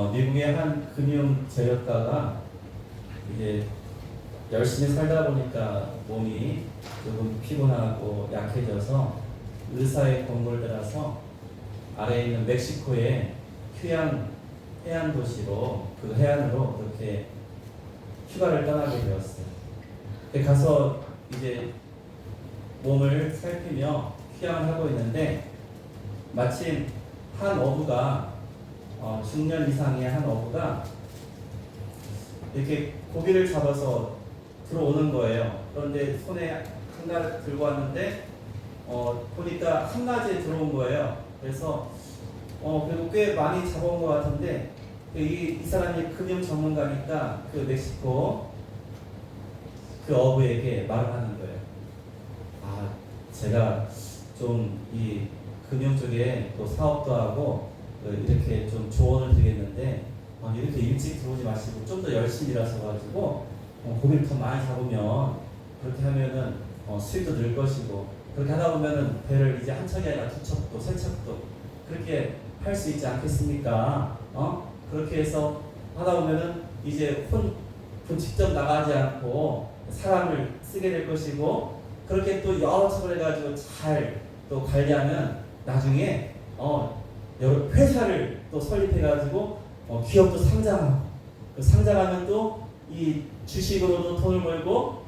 미국의 한 금융 재력가가 이제 열심히 살다 보니까 몸이 조금 피곤하고 약해져서 의사의 권고를 따라서 아래에 있는 멕시코의 해안 도시로 그 해안으로 그렇게 휴가를 떠나게 되었어요. 가서 이제 몸을 살피며 휴양을 하고 있는데 마침 한 어부가 중년 이상의 한 어부가 이렇게 고기를 잡아서 들어오는 거예요. 그런데 손에 한 가지 들고 왔는데 보니까 한낮에 들어온 거예요. 그래서 그리고 꽤 많이 잡아온 것 같은데 이 사람이 금융 전문가니까 그 멕시코 그 어부에게 말을 하는 거예요. 제가 좀 이 금융 쪽에 또 사업도 하고 이렇게 좀 조언을 드리겠는데 이렇게 일찍 들어오지 마시고 좀 더 열심히 일하셔가지고 고기를 더 많이 잡으면 그렇게 하면은 수익도 늘 것이고 그렇게 하다 보면은 배를 이제 한 척이 아니라 두 척도 세 척도 그렇게 할 수 있지 않겠습니까? 그렇게 해서 하다 보면은 이제 직접 나가지 않고 사람을 쓰게 될 것이고 그렇게 또 여러 척을 해가지고 잘 또 관리하면 나중에 여러 회사를 또 설립해가지고 기업도 상장하고 상장하면 또 이 주식으로도 돈을 벌고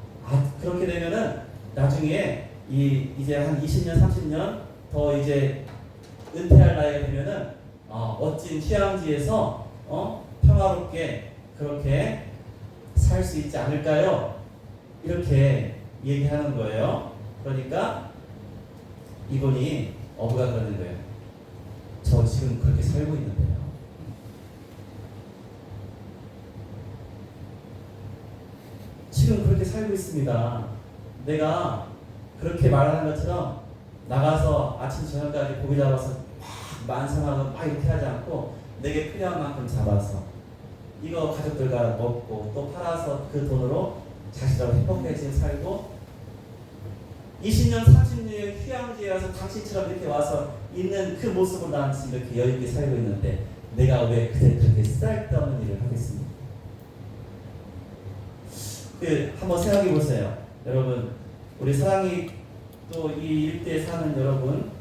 그렇게 되면은 나중에 이제 한 20년 30년 더 이제 은퇴할 나이가 되면은 멋진 휴양지에서 평화롭게 그렇게 살 수 있지 않을까요? 이렇게 얘기하는 거예요. 그러니까 이분이 어부가 그러는 거예요. 저 지금 그렇게 살고 있는데요. 지금 그렇게 살고 있습니다. 내가 그렇게 말하는 것처럼 나가서 아침 저녁까지 고기 잡아서 만성하고 막 이렇게 하지 않고 내게 필요한 만큼 잡아서 이거 가족들과 먹고 또 팔아서 그 돈으로 자신하고 행복해지게 살고 20년 30년의 휴양지에 와서 당신처럼 이렇게 와서 있는 그 모습으로 나는 지금 이렇게 여유있게 살고 있는데 내가 왜 그렇게 쓸데없는 일을 하겠습니까? 한번 생각해 보세요. 여러분 우리 사랑이 또 이 일대에 사는 여러분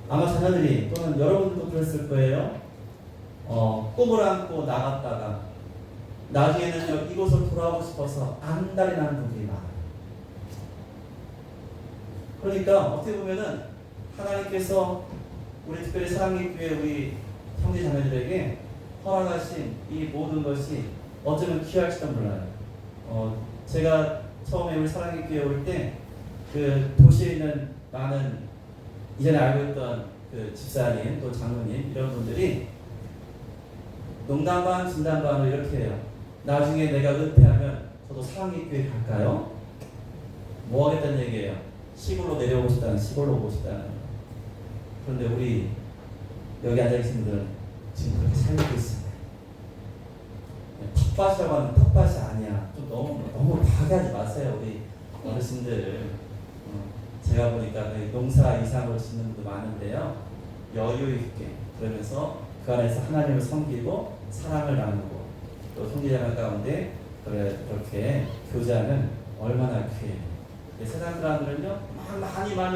아마 자녀들이 또는 여러분도 그랬을 거예요. 꿈을 안고 나갔다가 나중에는 이곳을 돌아오고 싶어서 안달이 나는 분들이 많아요. 그러니까 어떻게 보면은 하나님께서 우리 특별히 사랑의 교회 우리 형제 자매들에게 허락하신 이 모든 것이 어쩌면 귀할지도 몰라요. 제가 처음에 우리 사랑의 교회 올 때 그 도시에 있는 많은 이전에 알고 있던 그 집사님 또 장로님 이런 분들이 농담 반 진담 반으로 이렇게 해요. 나중에 내가 은퇴하면 저도 사랑의 교회 갈까요? 뭐 하겠다는 얘기예요? 시골로 내려오고 싶다는, 시골로 오고 싶다는. 그런데 우리 여기 앉아계신 분들은 지금 그렇게 살고 있습니다. 텃밭이라고 하면 텃밭이 아니야. 좀 너무 과하게 마세요. 우리 어르신들. 제가 보니까 농사 이상으로 짓는 분도 많은데요. 여유 있게 그러면서 그 안에서 하나님을 섬기고 사랑을 나누고 또 성기자매 가운데 그렇게 교제하는 얼마나 귀해요. 세상 사람들은요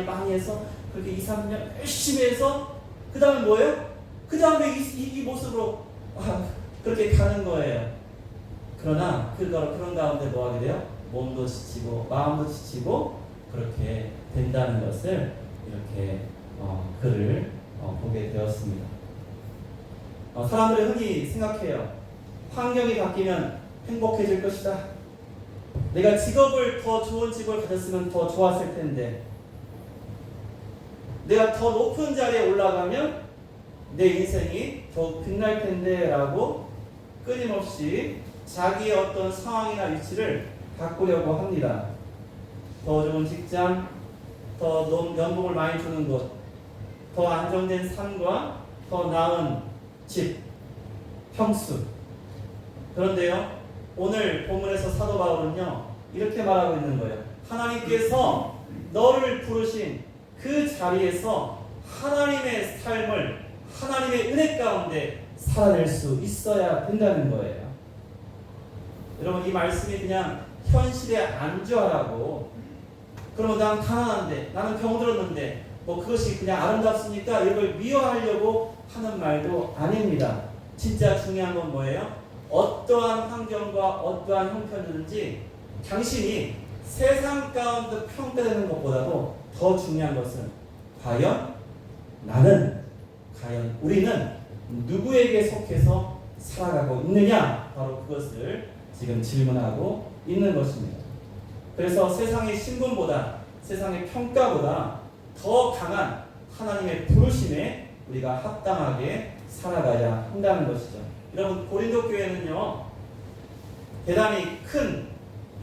많이 해서 그렇게 2, 3년 열심히 해서 그 다음에 뭐예요? 그 다음에 이 모습으로 그렇게 가는 거예요. 그러나 그런 가운데 뭐 하게 돼요? 몸도 지치고 마음도 지치고 그렇게 된다는 것을 이렇게 글을 보게 되었습니다. 사람들은 흔히 생각해요. 환경이 바뀌면 행복해질 것이다. 내가 더 좋은 직업을 가졌으면 더 좋았을 텐데 내가 더 높은 자리에 올라가면 내 인생이 더욱 빛날 텐데 라고 끊임없이 자기의 어떤 상황이나 위치를 바꾸려고 합니다. 더 좋은 직장, 더 연봉을 많이 주는 곳, 더 안정된 삶과 더 나은 집, 평수. 그런데요, 오늘 본문에서 사도 바울은요 이렇게 말하고 있는 거예요. 하나님께서 너를 부르신 그 자리에서 하나님의 삶을 하나님의 은혜 가운데 살아낼 수 있어야 된다는 거예요. 여러분, 이 말씀이 그냥 현실에 안주하라고, 그러면 난 가난한데, 나는 병들었는데 뭐 그것이 그냥 아름답습니까? 이걸 미워하려고 하는 말도 아닙니다. 진짜 중요한 건 뭐예요? 어떠한 환경과 어떠한 형편이든지 당신이 세상 가운데 평가되는 것보다도 더 중요한 것은 과연 우리는 누구에게 속해서 살아가고 있느냐? 바로 그것을 지금 질문하고 있는 것입니다. 그래서 세상의 신분보다, 세상의 평가보다 더 강한 하나님의 부르심에 우리가 합당하게 살아가야 한다는 것이죠. 여러분, 고린도 교회는요, 대단히 큰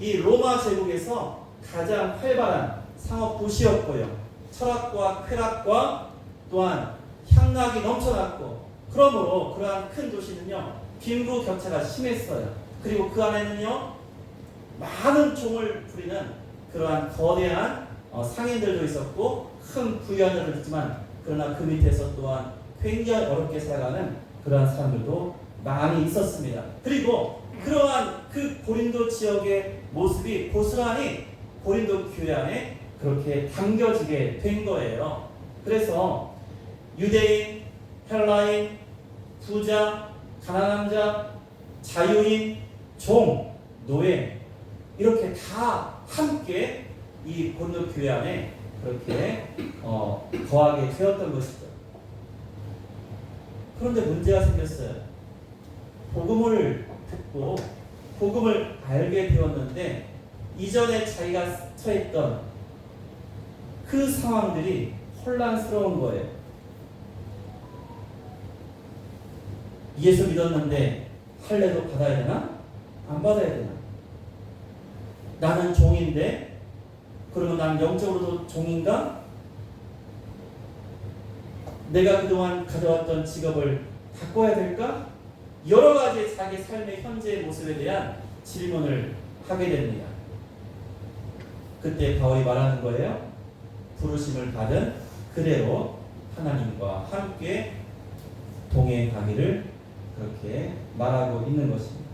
이 로마 제국에서 가장 활발한 상업 도시였고요. 철학과 쾌락과 또한 향락이 넘쳐났고, 그러므로 그러한 큰 도시는요, 빈부격차가 심했어요. 그리고 그 안에는요, 많은 종을 부리는 그러한 거대한 상인들도 있었고, 큰 부유한들도 있지만, 그러나 그 밑에서 또한 굉장히 어렵게 살아가는 그러한 사람들도 많이 있었습니다. 그리고 그러한 그 고린도 지역의 모습이 고스란히 고린도 교회 안에 그렇게 담겨지게 된 거예요. 그래서 유대인, 헬라인, 부자, 가난한 자, 자유인, 종, 노예, 이렇게 다 함께 이 고린도 교회 안에 그렇게 거하게 되었던 것이죠. 그런데 문제가 생겼어요. 복음을 듣고 복음을 알게 되었는데 이전에 자기가 처했던 그 상황들이 혼란스러운 거예요. 예수 믿었는데 할례도 받아야 되나? 안 받아야 되나? 나는 종인데 그러면 난 영적으로도 종인가? 내가 그동안 가져왔던 직업을 바꿔야 될까? 여러 가지 자기 삶의 현재의 모습에 대한 질문을 하게 됩니다. 그때 바울이 말하는 거예요. 부르심을 받은 그대로 하나님과 함께 동행하기를 그렇게 말하고 있는 것입니다.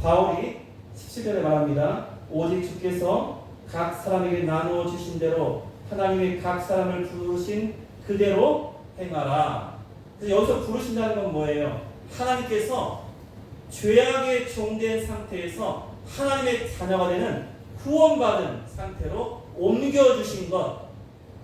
바울이 17절에 말합니다. 오직 주께서 각 사람에게 나누어 주신 대로 하나님의 각 사람을 부르신 그대로 행하라. 그래서 여기서 부르신다는 건 뭐예요? 하나님께서 죄악에 종된 상태에서 하나님의 자녀가 되는 구원받은 상태로 옮겨주신 것,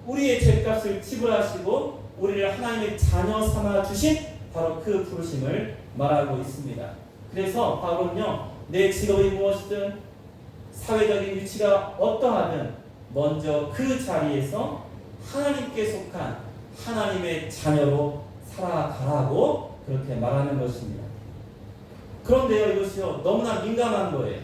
우리의 죄값을 지불하시고 우리를 하나님의 자녀 삼아 주신 바로 그 부르심을 말하고 있습니다. 그래서 바울은요, 내 직업이 무엇이든 사회적인 위치가 어떠하든 먼저 그 자리에서 하나님께 속한 하나님의 자녀로 살아가라고 그렇게 말하는 것입니다. 그런데요, 이것이요, 너무나 민감한 거예요.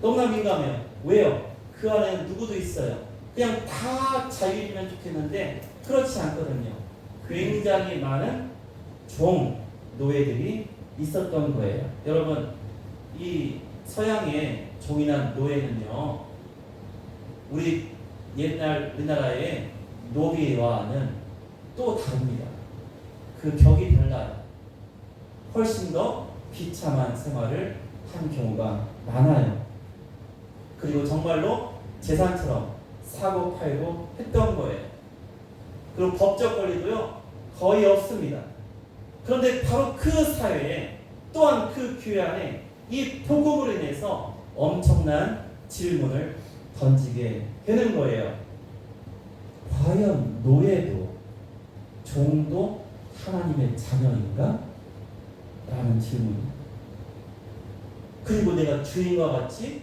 너무나 민감해요. 왜요? 그 안에는 누구도 있어요. 그냥 다 자유이면 좋겠는데 그렇지 않거든요. 굉장히 많은 종, 노예들이 있었던 거예요. 여러분, 이 서양의 종이나 노예는요, 우리 옛날 우리나라의 노비와는 또 다릅니다. 그 격이 달라요. 훨씬 더 비참한 생활을 한 경우가 많아요. 그리고 정말로 재산처럼 사고 팔고 했던 거예요. 그리고 법적 권리도요, 거의 없습니다. 그런데 바로 그 사회에, 또한 그 교회 안에 이 복음으로 인해서 엄청난 질문을 던지게 되는 거예요. 과연 노예도 종도 하나님의 자녀인가? 라는 질문. 그리고 내가 주인과 같이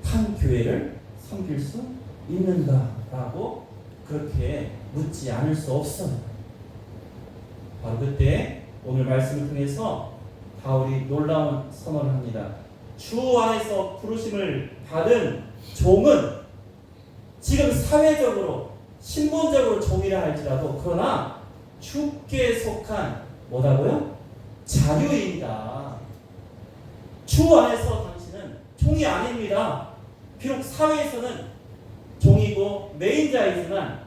한 교회를 섬길 수 있는가? 라고 그렇게 묻지 않을 수 없어요. 바로 그때 오늘 말씀을 통해서 바울이 놀라운 선언을 합니다. 주 안에서 부르심을 받은 종은 지금 사회적으로 신분적으로 종이라 할지라도 그러나 주께 속한 뭐라고요? 자유인이다. 주 안에서 당신은 종이 아닙니다. 비록 사회에서는 종이고 메인자이지만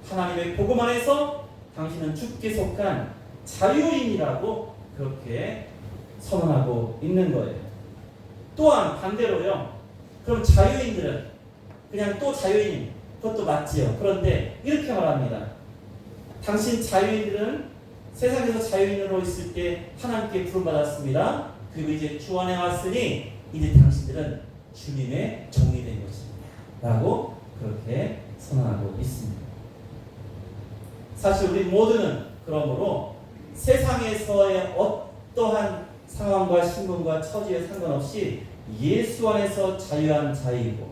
하나님의 복음 안에서 당신은 주께 속한 자유인이라고 그렇게 선언하고 있는 거예요. 또한 반대로요. 그럼 자유인들은 그냥 또 자유인, 그것도 맞지요. 그런데 이렇게 말합니다. 당신 자유인들은 세상에서 자유인으로 있을 때 하나님께 부름받았습니다. 그리고 이제 주 안에 왔으니 이제 당신들은 주님의 종이 된 것입니다. 라고 그렇게 선언하고 있습니다. 사실 우리 모두는 그러므로 세상에서의 어떠한 상황과 신분과 처지에 상관없이 예수 안에서 자유한 자이고,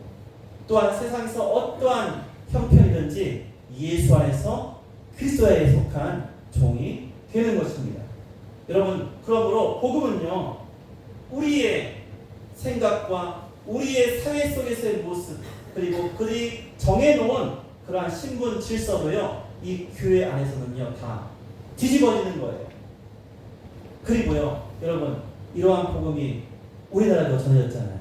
또한 세상에서 어떠한 형편이든지 예수 안에서 그리스도에 속한 종이 되는 것입니다. 여러분, 그러므로 복음은요, 우리의 생각과 우리의 사회 속에서의 모습, 그리고 그들이 정해놓은 그러한 신분 질서도요, 이 교회 안에서는요 다 뒤집어지는 거예요. 그리고요, 여러분, 이러한 복음이 우리나라도 전해졌잖아요.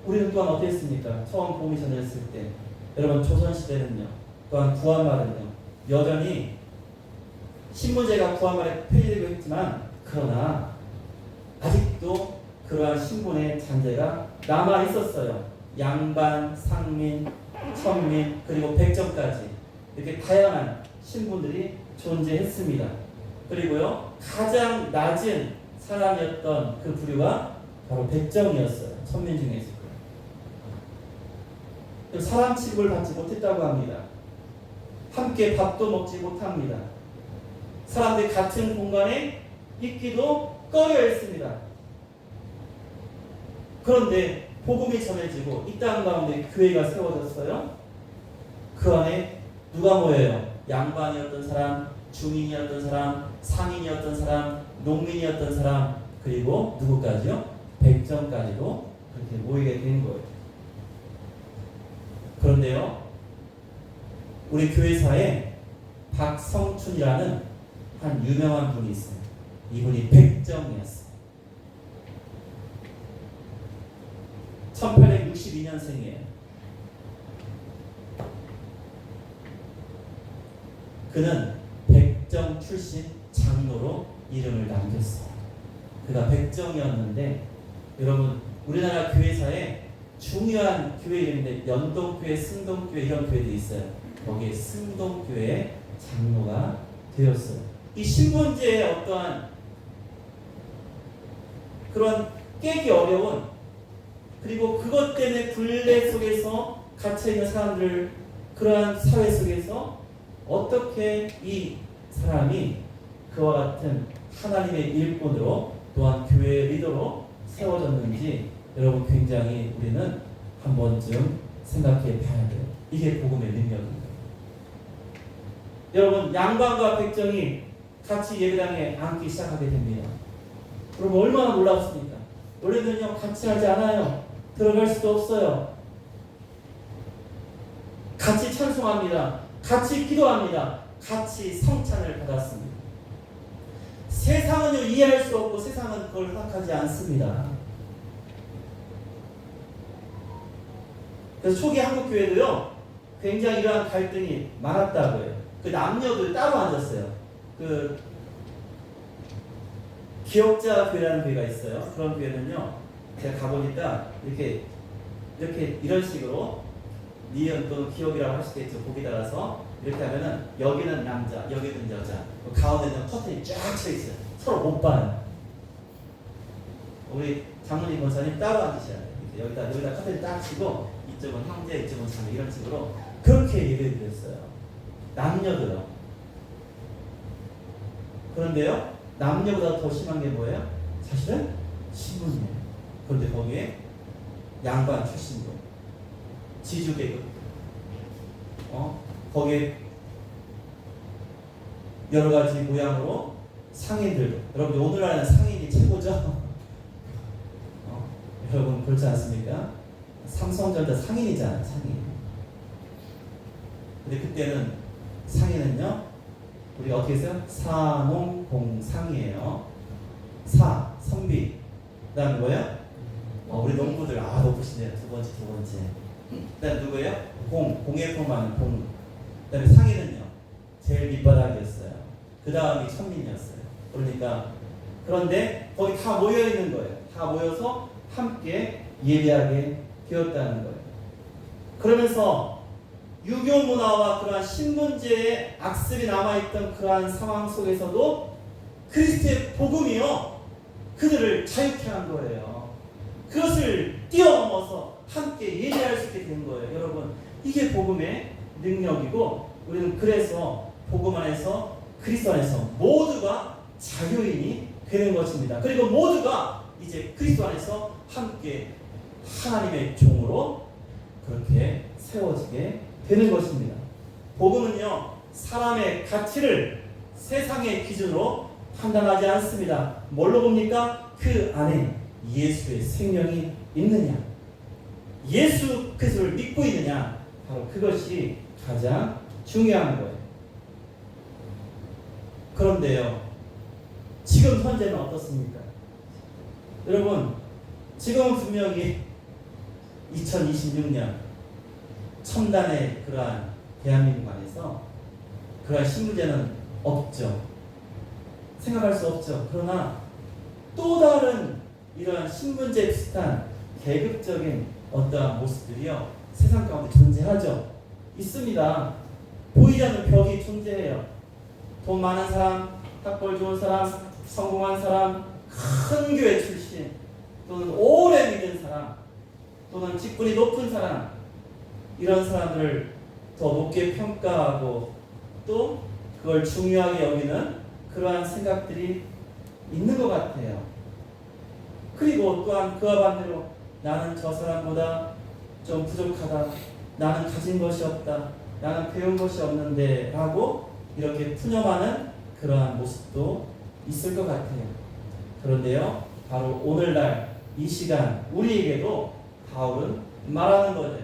우리는 또한 어땠습니까? 처음 복음이 전해졌을 때, 여러분, 조선시대는요, 또한 구한말은요, 여전히 신분제가 구한말에 폐지되고 있지만, 그러나 아직도 그러한 신분의 잔재가 남아 있었어요. 양반, 상민, 천민, 그리고 백정까지 이렇게 다양한 신분들이 존재했습니다. 그리고요, 가장 낮은 사람이었던 그 부류가 바로 백정이었어요. 천민 중에서. 사람 취급을 받지 못했다고 합니다. 함께 밥도 먹지 못합니다. 사람들이 같은 공간에 있기도 꺼려했습니다. 그런데 복음이 전해지고 이 땅 가운데 교회가 세워졌어요. 그 안에 누가 모여요? 양반이었던 사람, 중인이었던 사람, 상인이었던 사람, 농민이었던 사람, 그리고 누구까지요? 백정까지도 그렇게 모이게 된 거예요. 그런데요, 우리 교회사에 박성춘이라는 한 유명한 분이 있어요. 이분이 백정이었어요. 1862년생이에요. 그는 백정 출신 장로로 이름을 남겼어요. 그가 백정이었는데, 여러분, 우리나라 교회사에 중요한 교회 이름인데 연동교회, 승동교회 이런 교회도 있어요. 거기에 승동교회 장로가 되었어요. 이 신분제의 어떠한 그런 깨기 어려운, 그리고 그것 때문에 굴레 속에서 갇혀있는 사람들, 그러한 사회 속에서 어떻게 이 사람이 그와 같은 하나님의 일꾼으로 또한 교회의 리더로 세워졌는지 여러분 굉장히 우리는 한 번쯤 생각해 봐야 돼요. 이게 복음의 능력입니다. 여러분, 양반과 백정이 같이 예배당에 앉기 시작하게 됩니다. 그럼 얼마나 놀랍습니까? 원래는요 같이 하지 않아요. 들어갈 수도 없어요. 같이 찬송합니다. 같이 기도합니다. 같이 성찬을 받았습니다. 세상은요 이해할 수 없고 세상은 그걸 허락하지 않습니다. 그래서 초기 한국 교회도요 굉장히 이러한 갈등이 많았다고 해요. 그 남녀들 따로 앉았어요. 그 기억자 교회라는 교회가 있어요. 그런 교회는요 제가 가보니까 이렇게 이런 식으로 니은 또는 기억이라고 할 수도 있죠. 보기 따라서 이렇게 하면은 여기는 남자, 여기는 여자, 가운데는 커튼이 쫙 쳐 있어요. 서로 못 봐요. 우리 장로님 권사님 따로 앉으셔야 돼요. 여기다 커튼이 딱 치고 이쪽은 형제, 이쪽은 자매 이런 식으로 그렇게 예배를 드렸어요. 남녀들요. 그런데요, 남녀보다 더 심한 게 뭐예요? 사실은 신분이에요. 그런데 거기에 양반 출신도, 지주계급, 거기에 여러 가지 모양으로 상인들도, 여러분 오늘날에는 상인이 최고죠. 여러분 그렇지 않습니까? 삼성전자 상인이잖아요, 상인. 근데 그때는 상인은요, 우리가 어떻게 했어요? 사농공상이에요. 사, 선비. 그 다음에 뭐예요? 우리 농부들, 높으시네요. 두 번째. 그 다음에 누구예요? 공의 포만 공. 그 다음에 상인은요, 제일 밑바닥이었어요. 그 다음이 천민이었어요. 그러니까 그런데 거기 다 모여 있는 거예요. 다 모여서 함께 예배하게 되었다는 거예요. 그러면서 유교 문화와 그러한 신분제의 악습이 남아있던 그러한 상황 속에서도 그리스도의 복음이요 그들을 자유케 한 거예요. 그것을 뛰어넘어서 함께 예배할 수 있게 된 거예요. 여러분, 이게 복음의 능력이고, 우리는 그래서 복음 안에서 그리스도 안에서 모두가 자유인이 되는 것입니다. 그리고 모두가 이제 그리스도 안에서 함께 하나님의 종으로 그렇게 세워지게 되는 것입니다. 복음은요, 사람의 가치를 세상의 기준으로 판단하지 않습니다. 뭘로 봅니까? 그 안에 예수의 생명이 있느냐, 예수 그리스도를 믿고 있느냐, 바로 그것이 가장 중요한 거예요. 그런데요, 지금 현재는 어떻습니까? 여러분, 지금은 분명히 2026년 첨단의 그러한 대한민국 안에서 그러한 신분제는 없죠. 생각할 수 없죠. 그러나 또 다른 이러한 신분제 비슷한 계급적인 어떠한 모습들이요 세상 가운데 존재하죠. 있습니다. 보이지 않는 벽이 존재해요. 돈 많은 사람, 학벌 좋은 사람, 성공한 사람, 큰 교회 출신, 또는 오래 믿은 사람, 또는 직분이 높은 사람, 이런 사람들을 더 높게 평가하고 또 그걸 중요하게 여기는 그러한 생각들이 있는 것 같아요. 그리고 또한 그와 반대로 나는 저 사람보다 좀 부족하다, 나는 가진 것이 없다, 나는 배운 것이 없는데 라고 이렇게 푸념하는 그러한 모습도 있을 것 같아요. 그런데요, 바로 오늘날 이 시간 우리에게도 바울은 말하는 거죠.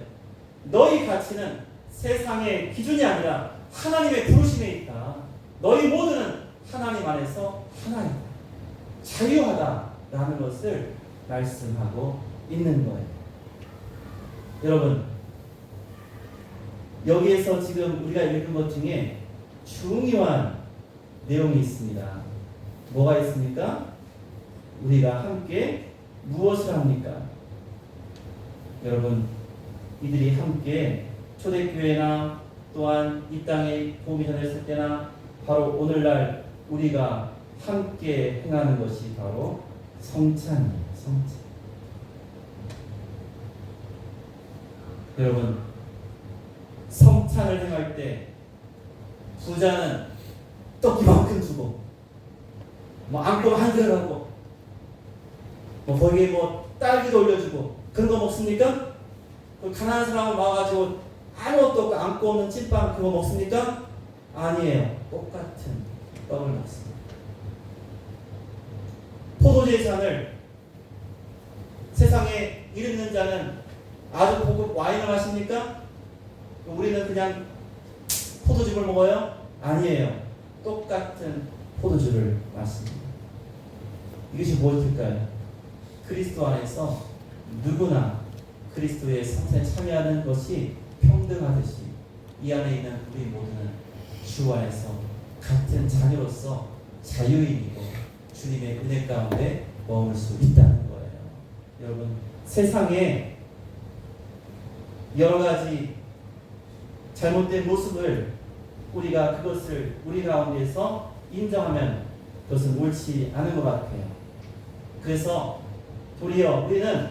너희 가치는 세상의 기준이 아니라 하나님의 부르심에 있다. 너희 모두는 하나님 안에서 하나이다, 자유하다라는 것을 말씀하고 있는 거예요. 여러분, 여기에서 지금 우리가 읽은 것 중에 중요한 내용이 있습니다. 뭐가 있습니까? 우리가 함께 무엇을 합니까? 여러분, 이들이 함께 초대교회나 또한 이 땅에 복음이 전했을 때나 바로 오늘날 우리가 함께 행하는 것이 바로 성찬이에요. 성찬. 여러분, 성찬을 행할 때 부자는 떡 이만큼 주고 안고 한 그릇 하고 거기에 딸기도 올려주고 그런 거 먹습니까? 가난한 사람은 와가지고 아무것도 없고 안고 없는 찐빵 그거 먹습니까? 아니에요. 똑같은 떡을 먹습니다. 포도주의 잔을 세상에 이름 있는 자는 아주 고급 와인을 마십니까? 우리는 그냥 포도즙을 먹어요? 아니에요. 똑같은 포도주를 마십니다. 이것이 무엇일까요? 그리스도 안에서 누구나 그리스도의 성찬에 참여하는 것이 평등하듯이 이 안에 있는 우리 모두는 주 안에서 같은 자녀로서 자유인이고 주님의 은혜 가운데 머물 수 있다는 거예요. 여러분, 세상에 여러 가지 잘못된 모습을 우리가 그것을 우리 가운데서 인정하면 그것은 옳지 않은 것 같아요. 그래서 도리어 우리는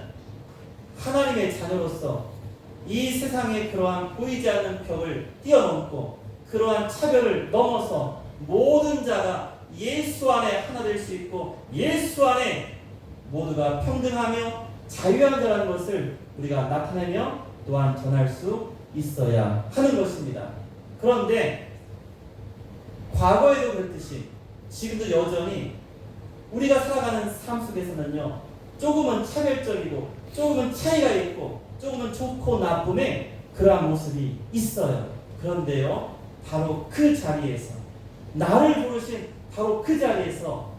하나님의 자녀로서 이 세상의 그러한 보이지 않는 벽을 뛰어넘고 그러한 차별을 넘어서 모든 자가 예수 안에 하나 될 수 있고 예수 안에 모두가 평등하며 자유한 자라는 것을 우리가 나타내며 또한 전할 수 있어야 하는 것입니다. 그런데 과거에도 그랬듯이 지금도 여전히 우리가 살아가는 삶 속에서는요, 조금은 차별적이고 조금은 차이가 있고 조금은 좋고 나쁨의 그러한 모습이 있어요. 그런데요, 바로 그 자리에서 나를 부르신 바로 그 자리에서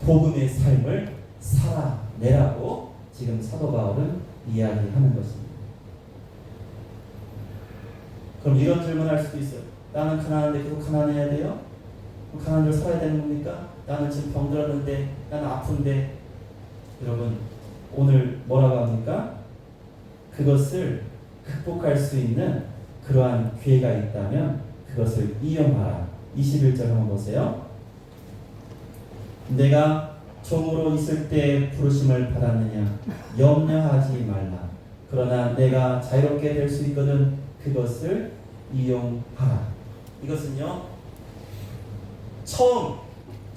복음의 삶을 살아내라고 지금 사도 바울은 이야기하는 것입니다. 그럼 이런 질문을 할 수도 있어요. 나는 가난한데 계속 가난해야 돼요? 가난으로 살아야 되는 겁니까? 나는 지금 병들었는데, 나는 아픈데. 여러분, 오늘 뭐라고 합니까? 그것을 극복할 수 있는 그러한 기회가 있다면 그것을 이용하라. 21절 한번 보세요. 내가 종으로 있을 때 부르심을 받았느냐? 염려하지 말라. 그러나 내가 자유롭게 될 수 있거든 그것을 이용하라. 이것은요, 처음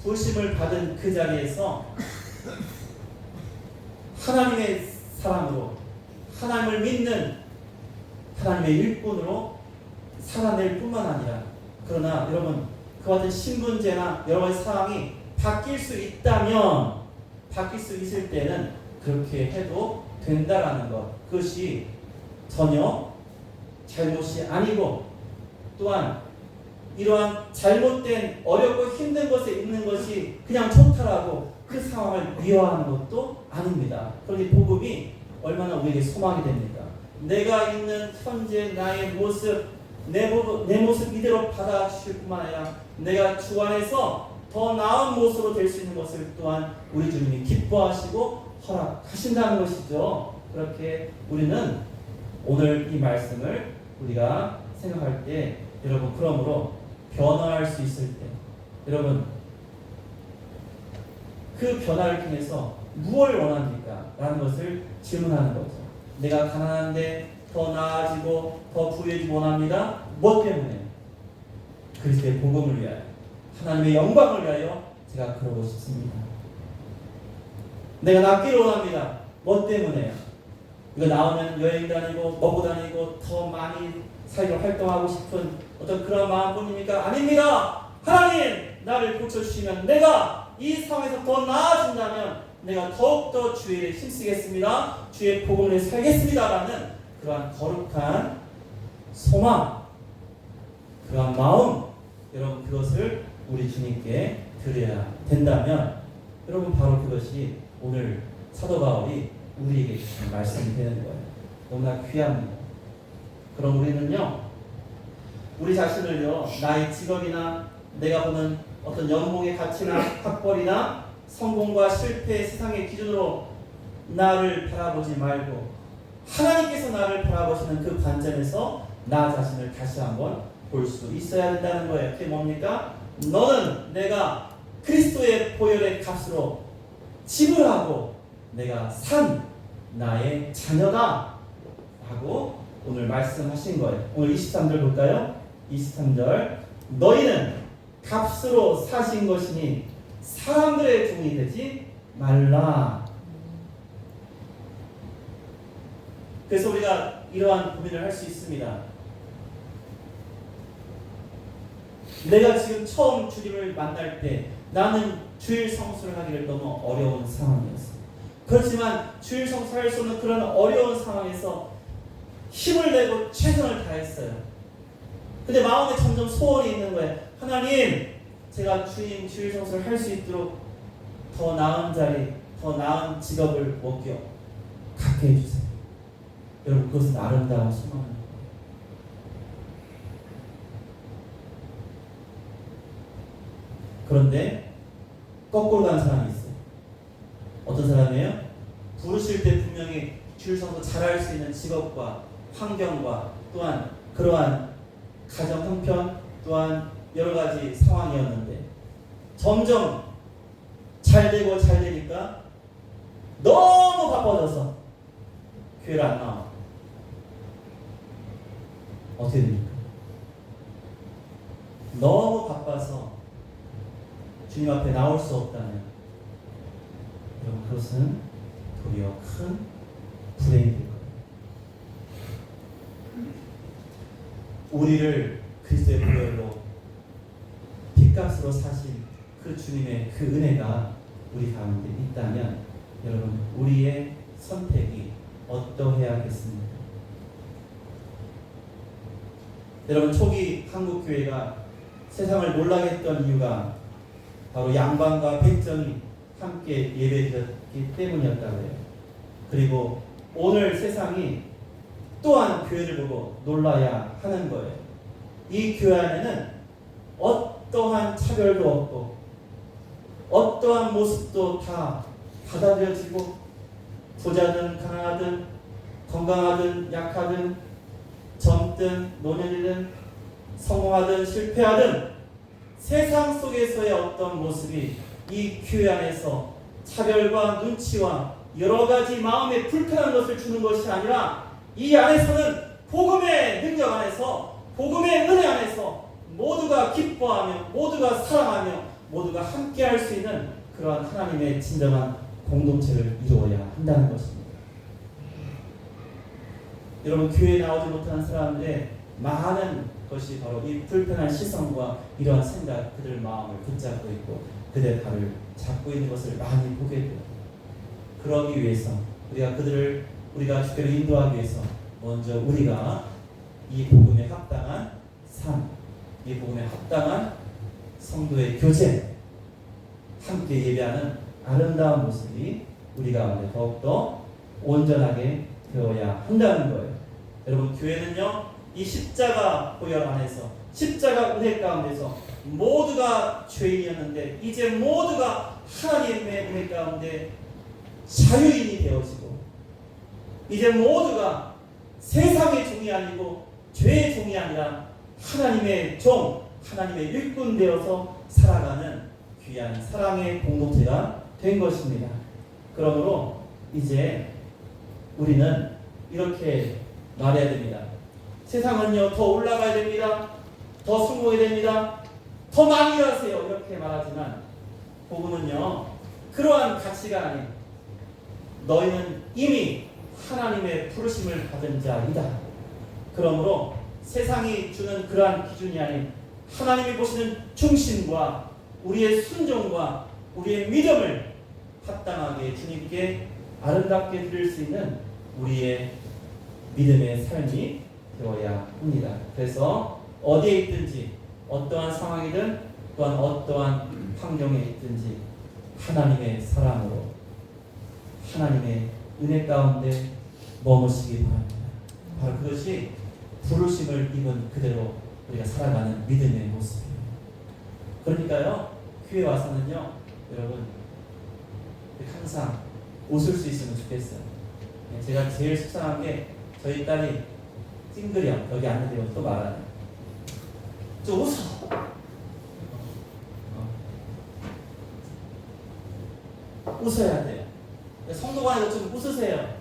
부르심을 받은 그 자리에서 하나님의 사람으로, 하나님을 믿는 하나님의 일꾼으로 살아낼 뿐만 아니라, 그러나 여러분, 그와 같은 신분제나 여러 가지 상황이 바뀔 수 있다면, 바뀔 수 있을 때는 그렇게 해도 된다라는 것, 그것이 전혀 잘못이 아니고, 또한 이러한 잘못된 어렵고 힘든 것에 있는 것이 그냥 좋다라고 그 상황을 미워하는 것도 아닙니다. 그러니 복음이 얼마나 우리에게 소망이 됩니까? 내가 있는 현재 나의 모습, 내 모습 이대로 받아주실 뿐만 아니라 내가 주 안에서 더 나은 모습으로 될 수 있는 것을 또한 우리 주님이 기뻐하시고 허락하신다는 것이죠. 그렇게 우리는 오늘 이 말씀을 우리가 생각할 때, 여러분, 그러므로 변화할 수 있을 때, 여러분, 그 변화를 통해서 무엇을 원합니까? 라는 것을 질문하는 거죠. 내가 가난한데 더 나아지고 더 부유해지기 원합니다. 뭐 때문에? 그리스도의 복음을 위하여, 하나님의 영광을 위하여 제가 그러고 싶습니다. 내가 낫기를 원합니다. 뭐 때문에요? 이거 나오면 여행 다니고 먹고 다니고 더 많이 사회로 활동하고 싶은 어떤 그런 마음뿐입니까? 아닙니다. 하나님, 나를 고쳐주시면 내가 이 상황에서 더 나아진다면 내가 더욱더 주의 일에 힘쓰겠습니다. 주의 복음을 위해 살겠습니다라는 그러한 거룩한 소망, 그러한 마음, 여러분, 그것을 우리 주님께 드려야 된다면, 여러분, 바로 그것이 오늘 사도 바울이 우리에게 주신 말씀이 되는 거예요. 너무나 귀합니다. 그럼 우리는요, 우리 자신을요, 나의 직업이나 내가 보는 어떤 연봉의 가치나 학벌이나 성공과 실패의 세상의 기준으로 나를 바라보지 말고 하나님께서 나를 바라보시는 그 관점에서 나 자신을 다시 한번 볼 수 있어야 된다는 거예요. 그게 뭡니까? 너는 내가 그리스도의 보혈의 값으로 지불하고 내가 산 나의 자녀다 하고 오늘 말씀하신 거예요. 오늘 23절 볼까요? 23절, 너희는 값으로 사신 것이니 사람들의 종이 되지 말라. 그래서 우리가 이러한 고민을 할 수 있습니다. 내가 지금 처음 주님을 만날 때 나는 주일 성수를 하기를 너무 어려운 상황이었어. 그렇지만 주일 성수할 수 없는 그런 어려운 상황에서 힘을 내고 최선을 다했어요. 근데 마음에 점점 소원이 있는 거예요. 하나님, 제가 주일 성수를 할 수 있도록 더 나은 자리, 더 나은 직업을 갖게 해주세요. 여러분, 그것은 아름다운 소망입니다. 그런데 거꾸로 가는 사람이 있어요. 어떤 사람이에요? 부르실 때 분명히 주일 성수 잘할 수 있는 직업과 환경과 또한 그러한 가정 형편 또한 여러 가지 상황이었는데 점점 잘 되니까 너무 바빠져서 교회를 안 나와. 어떻게 됩니까? 너무 바빠서 주님 앞에 나올 수 없다면 여러분, 그것은 도리어 큰 불행이 될 거예요. 우리를 그리스도의 보혈로 핏값으로 사신 그 주님의 그 은혜가 우리 가운데 있다면 여러분, 우리의 선택이 어떠해야겠습니까? 여러분, 초기 한국교회가 세상을 몰라게 했던 이유가 바로 양반과 백정이 함께 예배드렸기 때문이었다고 해요. 그리고 오늘 세상이 또한 교회를 보고 놀라야 하는 거예요. 이 교회 안에는 어떤 어떠한 차별도 없고 어떠한 모습도 다 받아들여지고 부자든 가난하든 건강하든 약하든 젊든 노년이든 성공하든 실패하든 세상 속에서의 어떤 모습이 이 교회 안에서 차별과 눈치와 여러 가지 마음에 불편한 것을 주는 것이 아니라 이 안에서는 복음의 능력 안에서 복음의 은혜 안에서 모두가 기뻐하며 모두가 사랑하며 모두가 함께 할 수 있는 그러한 하나님의 진정한 공동체를 이루어야 한다는 것입니다. 여러분, 교회에 나오지 못하는 사람들의 많은 것이 바로 이 불편한 시선과 이러한 생각, 그들 마음을 붙잡고 있고 그들의 발을 잡고 있는 것을 많이 보게 돼요. 그러기 위해서 우리가 주께로 인도하기 위해서 먼저 우리가 이 복음에 합당한 삶, 이 복음에 합당한 성도의 교제, 함께 예배하는 아름다운 모습이 우리 가운데 더욱더 온전하게 되어야 한다는 거예요. 여러분, 교회는요, 이 십자가 보혈 안에서, 십자가 은혜 가운데서 모두가 죄인이었는데 이제 모두가 하나님의 은혜 가운데 자유인이 되어지고 이제 모두가 세상의 종이 아니고 죄의 종이 아니라 하나님의 종, 하나님의 일꾼 되어서 살아가는 귀한 사랑의 공동체가 된 것입니다. 그러므로 이제 우리는 이렇게 말해야 됩니다. 세상은요, 더 올라가야 됩니다. 더 성공해야 됩니다. 더 많이 하세요. 이렇게 말하지만 복음은요, 그러한 가치가 아닌 너희는 이미 하나님의 부르심을 받은 자이다. 그러므로 세상이 주는 그러한 기준이 아닌 하나님이 보시는 중심과 우리의 순종과 우리의 믿음을 합당하게 주님께 아름답게 드릴 수 있는 우리의 믿음의 삶이 되어야 합니다. 그래서 어디에 있든지 어떠한 상황이든 또한 어떠한 환경에 있든지 하나님의 사랑으로 하나님의 은혜 가운데 머무시기 바랍니다. 바로 그것이 부르심을 입은 그대로 우리가 살아가는 믿음의 모습이에요. 그러니까요, 교회 와서는요, 여러분 항상 웃을 수 있으면 좋겠어요. 제가 제일 속상한 게 저희 딸이 찡그려 여기 앉는 또 말하네. 좀 웃어. 웃어야 돼요. 성도관에서 좀 웃으세요.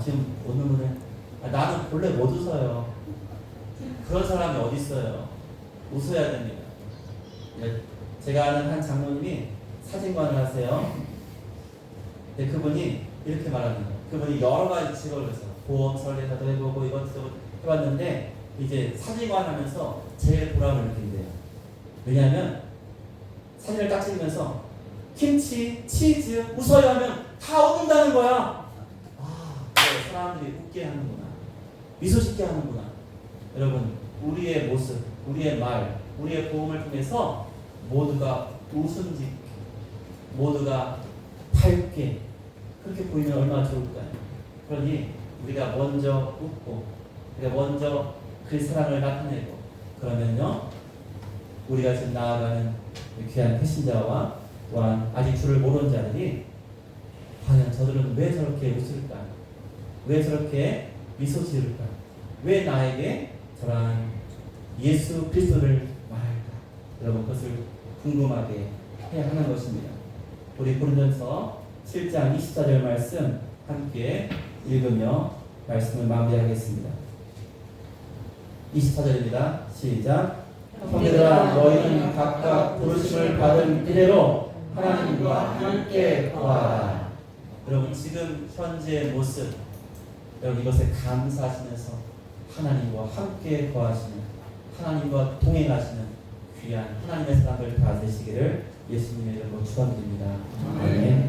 지금 웃는 분은 나는 본래 못 웃어요. 그런 사람이 어디 있어요? 웃어야 됩니다. 제가 아는 한 장로님이 사진관을 하세요. 근데 그분이 이렇게 말하는 거예요. 그분이 여러 가지 직업을 해서 보험 설계사도 해보고 이것저것 해봤는데 이제 사진관 하면서 제일 보람을 느낀대요. 왜냐하면 사진을 딱 찍으면서 김치, 치즈, 웃어야 하면 다 얻는다는 거야. 그래, 사람들이 웃게 하는구나. 미소 짓게 하는구나. 여러분, 우리의 모습, 우리의 말, 우리의 복음을 통해서 모두가 웃음 짓게, 모두가 밝게 그렇게 보이면 얼마나 좋을까요? 그러니 우리가 먼저 웃고 우리가 먼저 그 사랑을 나타내고 그러면요, 우리가 지금 나아가는 귀한 배신자와 또한 아직 주를 모르는 자들이 과연 저들은 왜 저렇게 웃을까? 왜 저렇게 미소 지을까? 왜 나에게 저런 예수 그리스도를 말할까? 여러분, 그것을 궁금하게 해야 하는 것입니다. 우리 고린도전서 7장 24절 말씀 함께 읽으며 말씀을 마무리하겠습니다. 24절입니다. 시작. 형제들아, 너희는 각각 부르심을 받은 이대로 하나님과 함께 거하라. 여러분, 지금 현재의 모습, 여러분 이것에 감사하시면서 하나님과 함께 거하시는, 하나님과 동행하시는 귀한 하나님의 사람들 다 되시기를 예수님의 이름으로 축원드립니다. 아멘.